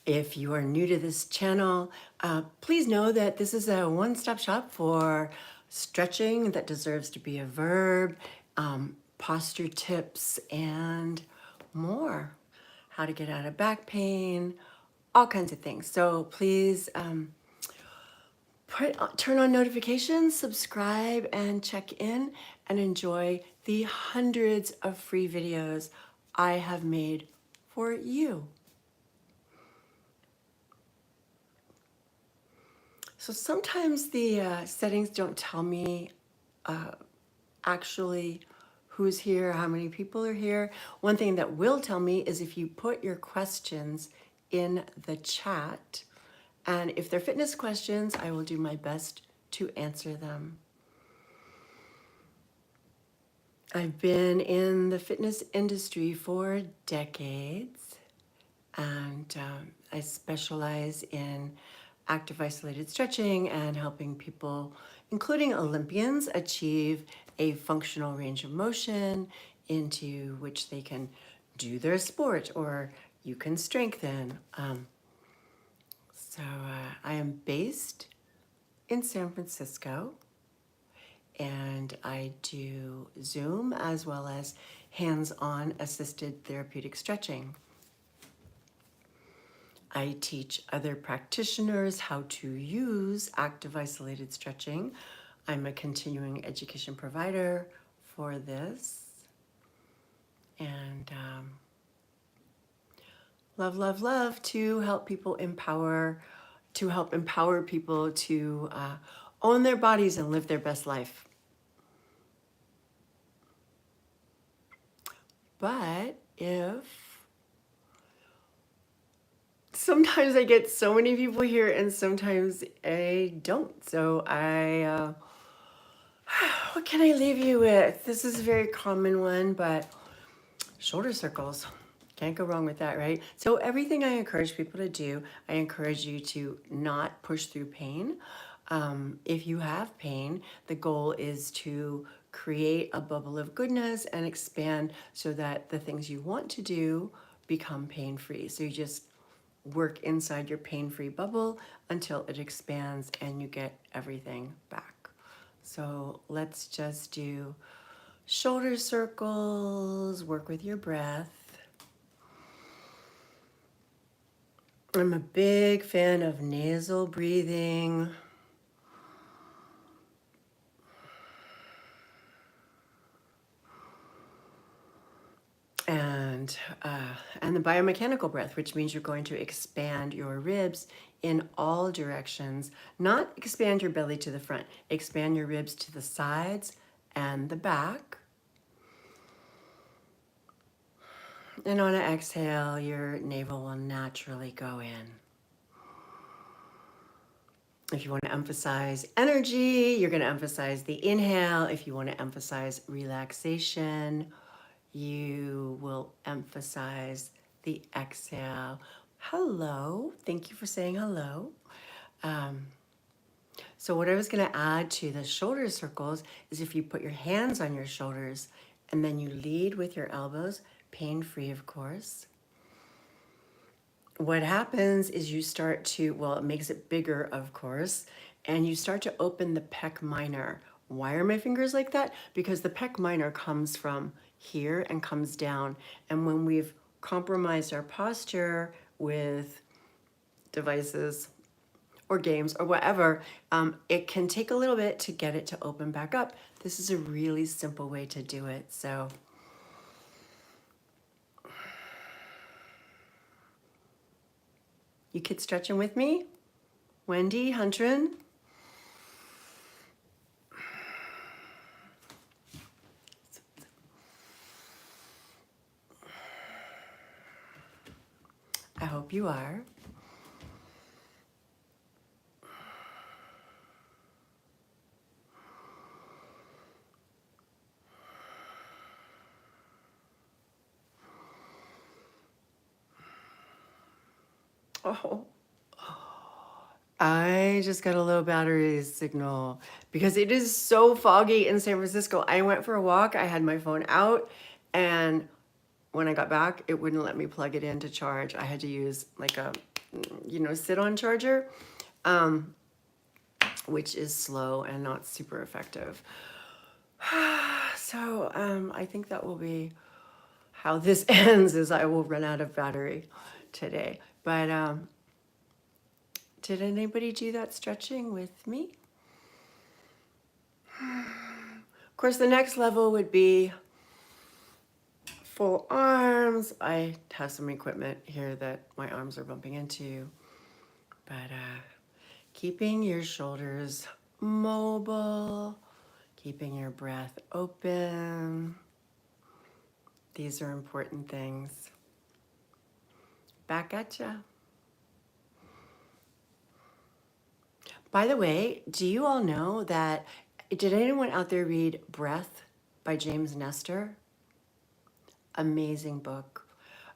If you are new to this channel, please know that this is a one-stop shop for stretching that deserves to be a verb, posture tips, and more. How to get out of back pain, all kinds of things. So please turn on notifications, subscribe, and check in, and enjoy the hundreds of free videos I have made for you. So sometimes the settings don't tell me actually who's here, how many people are here. One thing that will tell me is if you put your questions in the chat, and if they're fitness questions, I will do my best to answer them. I've been in the fitness industry for decades, and I specialize in active isolated stretching and helping people, including Olympians, achieve a functional range of motion into which they can do their sport or you can strengthen. So I am based in San Francisco, and I do Zoom as well as hands-on assisted therapeutic stretching. I teach other practitioners how to use active isolated stretching. I'm a continuing education provider for this. And love to help people help empower people to own their bodies and live their best life. But sometimes I get so many people here and sometimes I don't. So what can I leave you with? This is a very common one, but shoulder circles. Can't go wrong with that, right? So everything I encourage people to do, I encourage you to not push through pain. If you have pain, the goal is to create a bubble of goodness and expand so that the things you want to do become pain-free. So you just work inside your pain-free bubble until it expands and you get everything back. So let's just do shoulder circles, work with your breath. I'm a big fan of nasal breathing. And the biomechanical breath, which means you're going to expand your ribs in all directions, not expand your belly to the front, expand your ribs to the sides and the back. And on an exhale, your navel will naturally go in. If you want to emphasize energy, you're going to emphasize the inhale. If you want to emphasize relaxation, you will emphasize the exhale. Hello. Thank you for saying hello. So what I was going to add to the shoulder circles is if you put your hands on your shoulders and then you lead with your elbows, pain-free, of course. What happens is you start to, well, it makes it bigger, of course, and you start to open the pec minor. Why are my fingers like that? Because the pec minor comes from here and comes down. And when we've compromised our posture with devices or games or whatever, it can take a little bit to get it to open back up. This is a really simple way to do it. So you kids stretching with me? Wendy, Huntrin? I hope you are. Oh, I just got a low battery signal because it is so foggy in San Francisco. I went for a walk, I had my phone out, and when I got back, it wouldn't let me plug it in to charge. I had to use like a sit on charger, which is slow and not super effective. So I think that will be how this ends, is I will run out of battery today. But did anybody do that stretching with me? Of course, the next level would be full arms. I have some equipment here that my arms are bumping into, but keeping your shoulders mobile, keeping your breath open. These are important things. Back at ya. By the way, do you all know that, did anyone out there read Breath by James Nestor? Amazing book.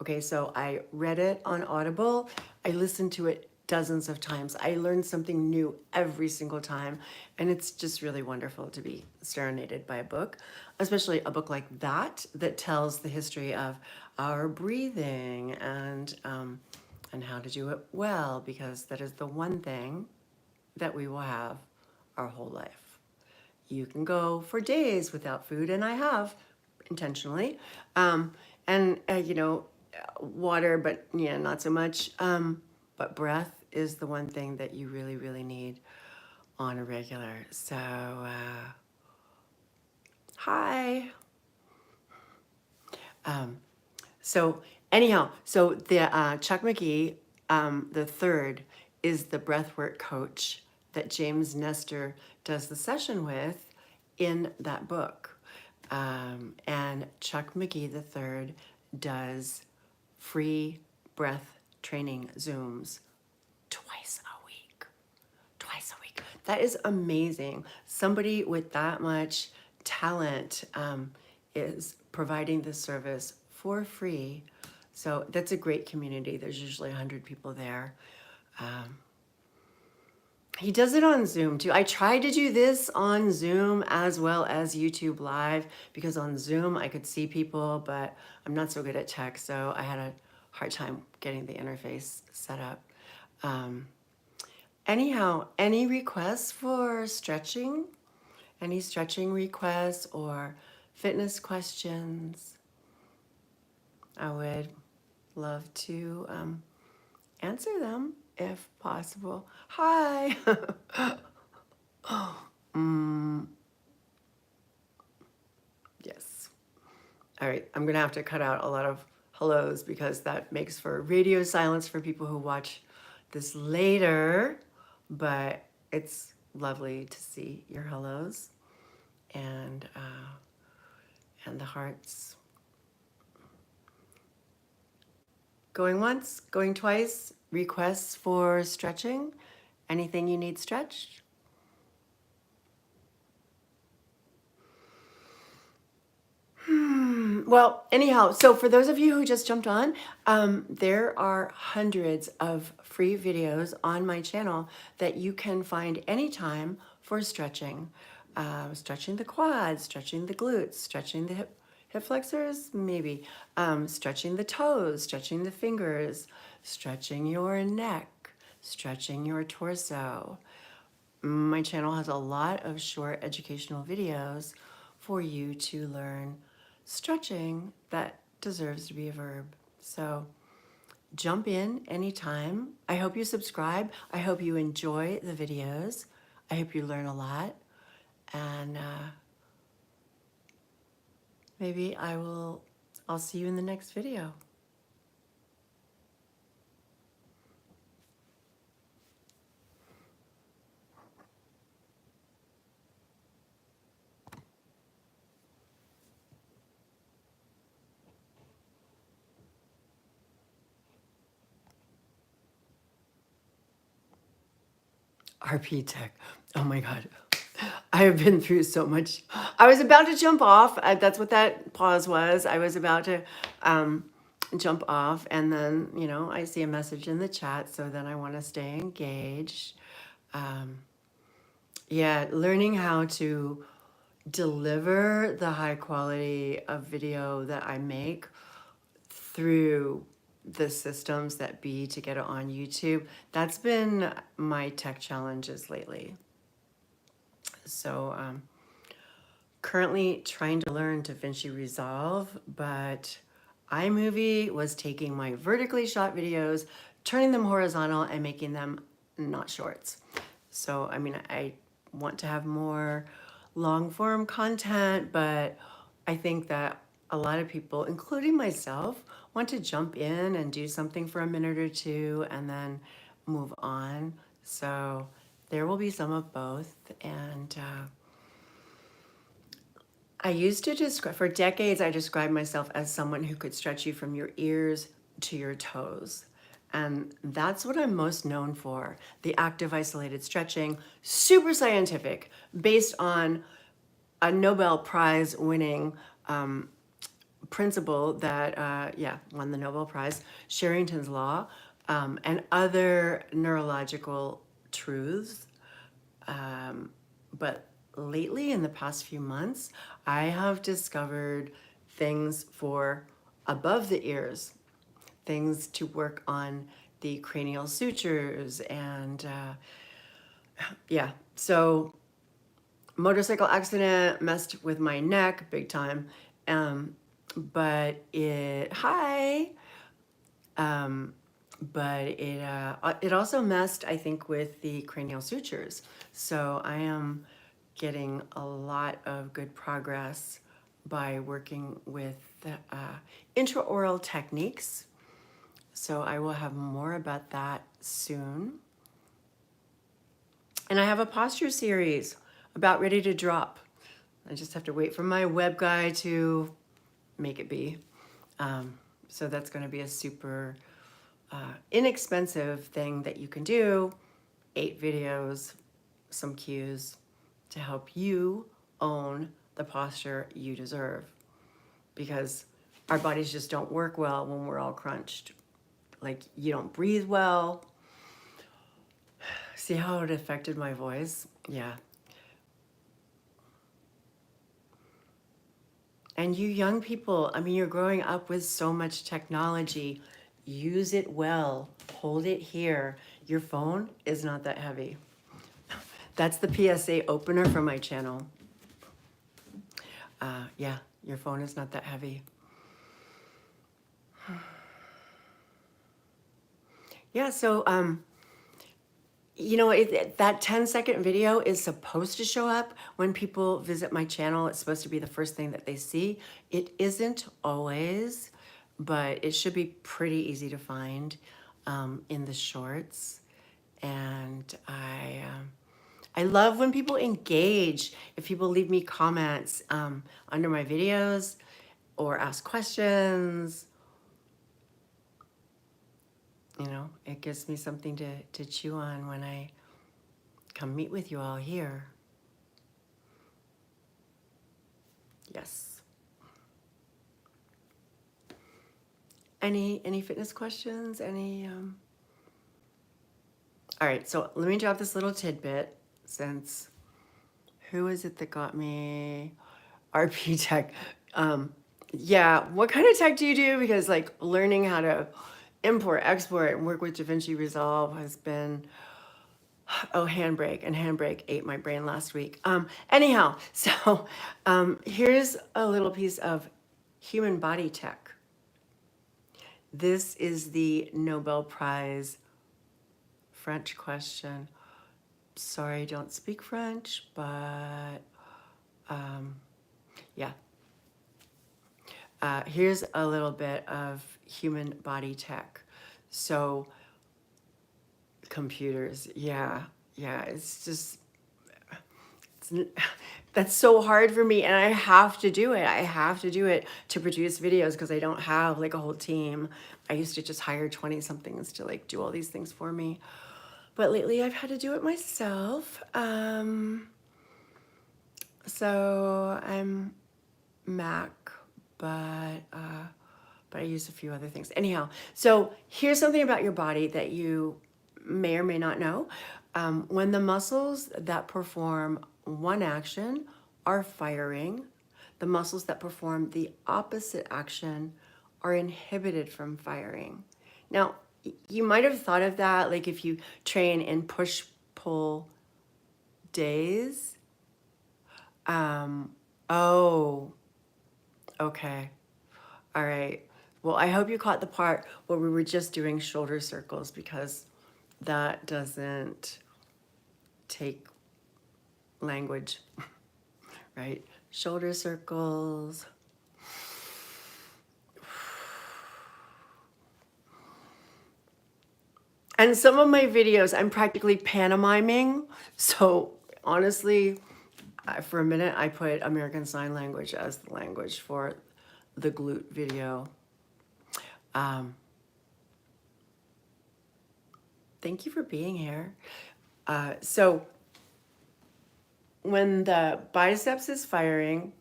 Okay, so I read it on Audible. I listened to it dozens of times. I learned something new every single time. And it's just really wonderful to be serenaded by a book, especially a book like that, that tells the history of our breathing and how to do it well, because that is the one thing that we will have our whole life. You can go for days without food, and I have intentionally. And water, but yeah, not so much. But breath is the one thing that you really, really need on a regular. So, hi. So anyhow, so the Chuck McGee, the third, is the breathwork coach that James Nestor does the session with in that book. And Chuck McGee the third does free breath training Zooms twice a week. Twice a week. That is amazing. Somebody with that much talent is providing this service for free. So that's a great community. There's usually 100 people there. He does it on Zoom too. I tried to do this on Zoom as well as YouTube Live, because on Zoom I could see people, but I'm not so good at tech, so I had a hard time getting the interface set up. Anyhow, any requests for stretching? Any stretching requests or fitness questions? I would love to answer them if possible. Hi. Yes. All right. I'm going to have to cut out a lot of hellos, because that makes for radio silence for people who watch this later. But it's lovely to see your hellos and the hearts. Going once, going twice, requests for stretching. Anything you need stretched? Well, anyhow, so for those of you who just jumped on, there are hundreds of free videos on my channel that you can find anytime for stretching. Stretching the quads, stretching the glutes, stretching the hip flexors, maybe, stretching the toes, stretching the fingers, stretching your neck, stretching your torso. My channel has a lot of short educational videos for you to learn stretching that deserves to be a verb. So jump in anytime. I hope you subscribe. I hope you enjoy the videos. I hope you learn a lot. And maybe I'll see you in the next video. RP Tech. Oh my God. I have been through so much. I was about to jump off. That's what that pause was. I was about to jump off, and then, I see a message in the chat, so then I want to stay engaged. Yeah, learning how to deliver the high quality of video that I make through the systems that be to get it on YouTube. That's been my tech challenges lately. So currently trying to learn DaVinci Resolve, but iMovie was taking my vertically shot videos, turning them horizontal and making them not shorts. So, I mean, I want to have more long form content, but I think that a lot of people, including myself, want to jump in and do something for a minute or two and then move on. So there will be some of both. And I used to describe, for decades, I described myself as someone who could stretch you from your ears to your toes. And that's what I'm most known for, the active isolated stretching, super scientific, based on a Nobel Prize winning principle that, won the Nobel Prize, Sherrington's Law, and other neurological truths. But lately, in the past few months, I have discovered things for above the ears, things to work on the cranial sutures and so motorcycle accident messed with my neck big time. But it, hi, but it also messed, I think, with the cranial sutures. So I am getting a lot of good progress by working with intraoral techniques. So I will have more about that soon. And I have a posture series about ready to drop. I just have to wait for my web guy to make it be. So that's going to be a super inexpensive thing that you can do. 8 videos, some cues to help you own the posture you deserve. Because our bodies just don't work well when we're all crunched. Like, you don't breathe well. See how it affected my voice? Yeah. And you young people, I mean, you're growing up with so much technology. Use it well. Hold it here. Your phone is not that heavy. That's the PSA opener for my channel. Yeah, your phone is not that heavy. Yeah, so, you know, that 10-second video is supposed to show up when people visit my channel. It's supposed to be the first thing that they see. It isn't always, but it should be pretty easy to find in the shorts. And I love when people engage. If people leave me comments under my videos or ask questions, you know, it gives me something to chew on when I come meet with you all here. Yes. Any fitness questions? Any All right, so let me drop this little tidbit since who is it that got me RP Tech? Yeah, what kind of tech do you do? Because like learning how to import, export, and work with DaVinci Resolve has been, oh, Handbrake, and Handbrake ate my brain last week. Anyhow, so here's a little piece of human body tech. This is the Nobel Prize French question. Sorry, I don't speak French, but yeah. Here's a little bit of human body tech. So computers, yeah, it's just, that's so hard for me, and I have to do it. I have to do it to produce videos because I don't have like a whole team. I used to just hire 20 somethings to like do all these things for me. But lately I've had to do it myself. So I'm Mac, but I use a few other things. Anyhow, so here's something about your body that you may or may not know. When the muscles that perform one action are firing, the muscles that perform the opposite action are inhibited from firing. Now, you might have thought of that, like if you train in push-pull days. Oh, okay. All right. Well, I hope you caught the part where we were just doing shoulder circles because that doesn't take language, right? Shoulder circles. And some of my videos, I'm practically pantomiming. So honestly, for a minute, I put American Sign Language as the language for the glute video. Thank you for being here. So when the biceps is firing,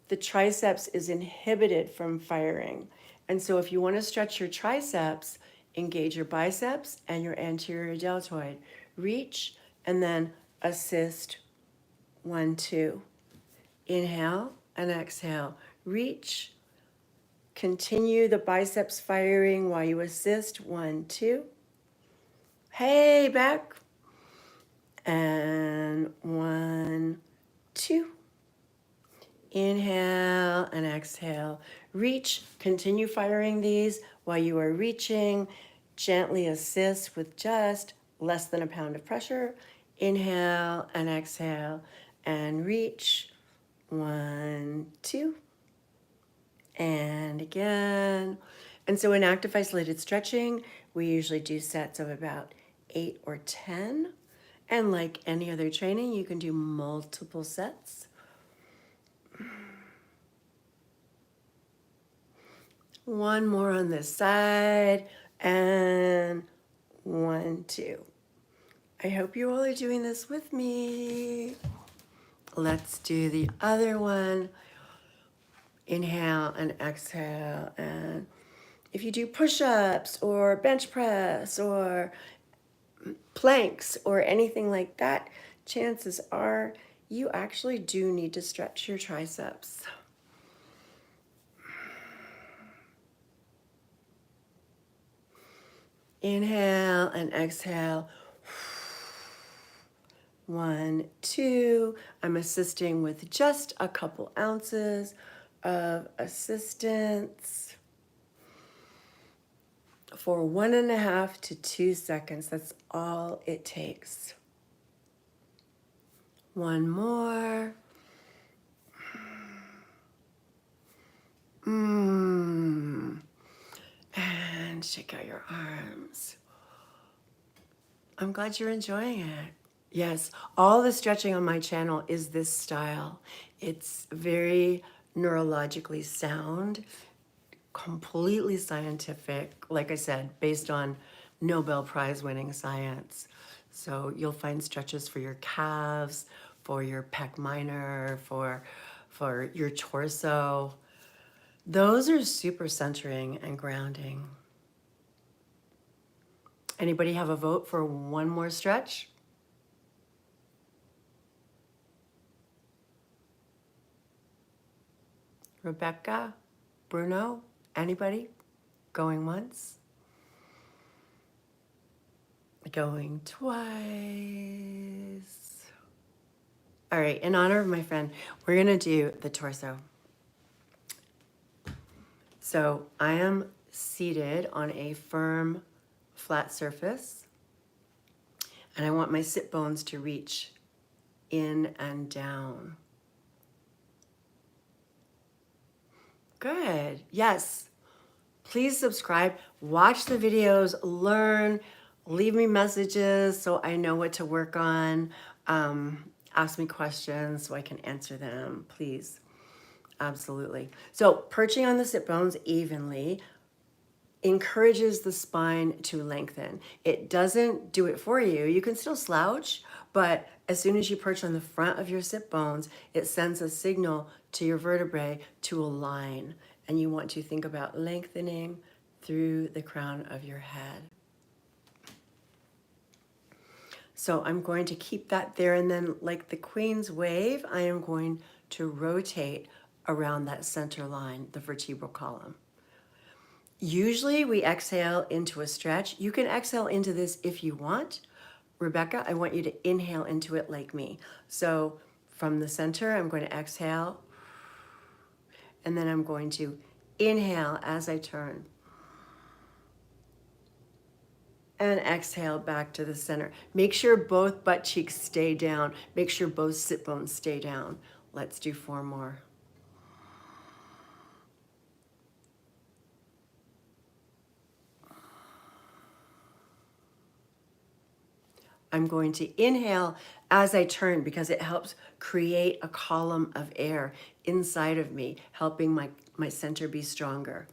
the triceps is inhibited from firing. And so if you want to stretch your triceps, engage your biceps and your anterior deltoid. Reach and then assist. 1, 2. Inhale and exhale. Reach. Continue the biceps firing while you assist. 1, 2. Hey, back. And 1, 2. Inhale and exhale. Reach. Continue firing these while you are reaching. Gently assist with just less than a pound of pressure. Inhale and exhale and reach. 1, 2. And again. And so in active isolated stretching, we usually do sets of about 8 or 10. And like any other training, you can do multiple sets. One more on this side, and 1, 2. I hope you all are doing this with me. Let's do the other one. Inhale and exhale. And if you do push-ups or bench press or planks or anything like that, chances are you actually do need to stretch your triceps. Inhale and exhale. 1, 2. I'm assisting with just a couple ounces of assistance for 1.5 to 2 seconds. That's all it takes. One more. And shake out your arms. I'm glad you're enjoying it. Yes, all the stretching on my channel is this style. It's very neurologically sound, completely scientific, like I said, based on Nobel Prize winning science. So you'll find stretches for your calves, for your pec minor, for your torso. Those are super centering and grounding. Anybody have a vote for one more stretch? Rebecca? Bruno? Anybody? Going once? Going twice. All right, in honor of my friend, we're gonna do the torso. So I am seated on a firm, flat surface, and I want my sit bones to reach in and down. Good, yes. Please subscribe, watch the videos, learn, leave me messages so I know what to work on. Ask me questions so I can answer them, please. Absolutely. So perching on the sit bones evenly encourages the spine to lengthen. It doesn't do it for you. You can still slouch, but as soon as you perch on the front of your sit bones, it sends a signal to your vertebrae to align. And you want to think about lengthening through the crown of your head. So I'm going to keep that there, and then like the Queen's wave, I am going to rotate around that center line, the vertebral column. Usually we exhale into a stretch. You can exhale into this if you want. Rebecca, I want you to inhale into it like me. So from the center, I'm going to exhale, and then I'm going to inhale as I turn. And exhale back to the center. Make sure both butt cheeks stay down. Make sure both sit bones stay down. Let's do 4 more. I'm going to inhale as I turn because it helps create a column of air inside of me, helping my center be stronger.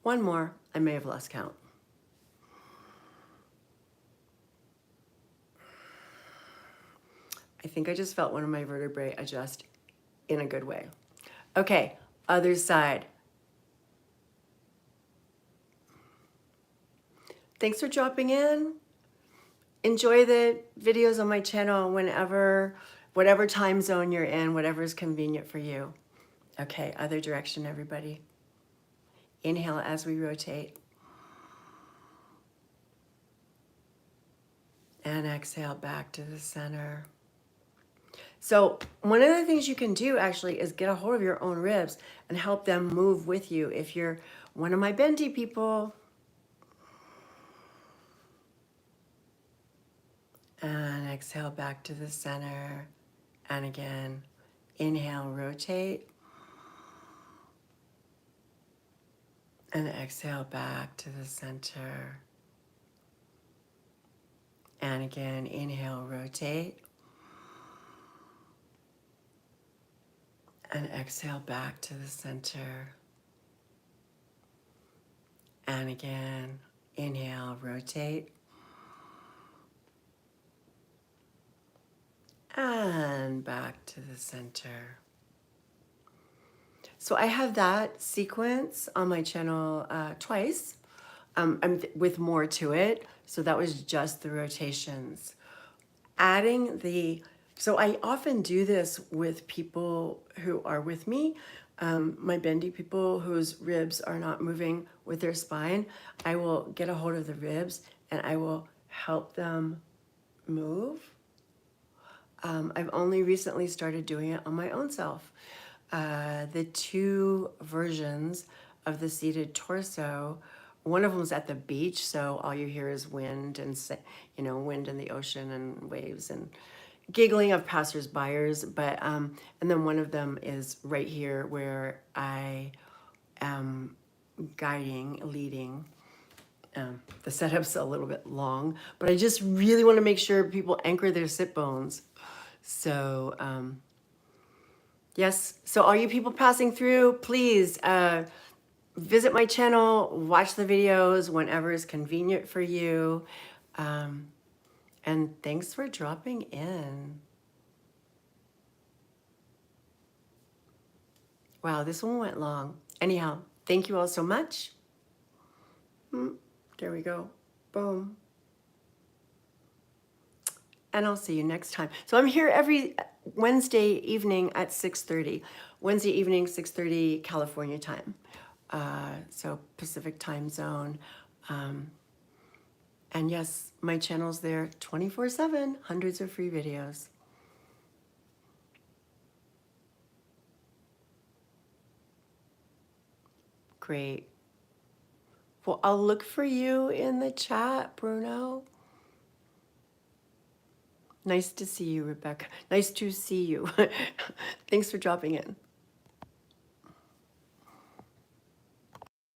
One more. I may have lost count. I think I just felt one of my vertebrae adjust in a good way. Okay, other side. Thanks for dropping in. Enjoy the videos on my channel whatever time zone you're in, whatever is convenient for you. Okay, other direction, everybody. Inhale as we rotate. And exhale back to the center. So one of the things you can do actually is get a hold of your own ribs and help them move with you. If you're one of my bendy people, and exhale back to the center. And again, inhale, rotate. And exhale back to the center. And again, inhale, rotate. And exhale back to the center. And again, inhale, rotate. And back to the center. So I have that sequence on my channel twice. With more to it. So that was just the rotations. So I often do this with people who are with me, my bendy people whose ribs are not moving with their spine. I will get a hold of the ribs and I will help them move. I've only recently started doing it on my own self. The 2 versions of the seated torso, one of them is at the beach, so all you hear is wind and wind in the ocean and waves and giggling of passers-byers. But and then one of them is right here where I am guiding, leading. The setup's a little bit long, but I just really want to make sure people anchor their sit bones. So yes, so all you people passing through, please visit my channel, watch the videos whenever is convenient for you. And thanks for dropping in. Wow, this one went long. Anyhow, thank you all so much. There we go. Boom. And I'll see you next time. So I'm here every Wednesday evening at 6:30. Wednesday evening, 6:30 California time. So Pacific time zone. And yes, my channel's there 24/7, hundreds of free videos. Great. Well, I'll look for you in the chat, Bruno. Nice to see you, Rebecca. Nice to see you. Thanks for dropping in.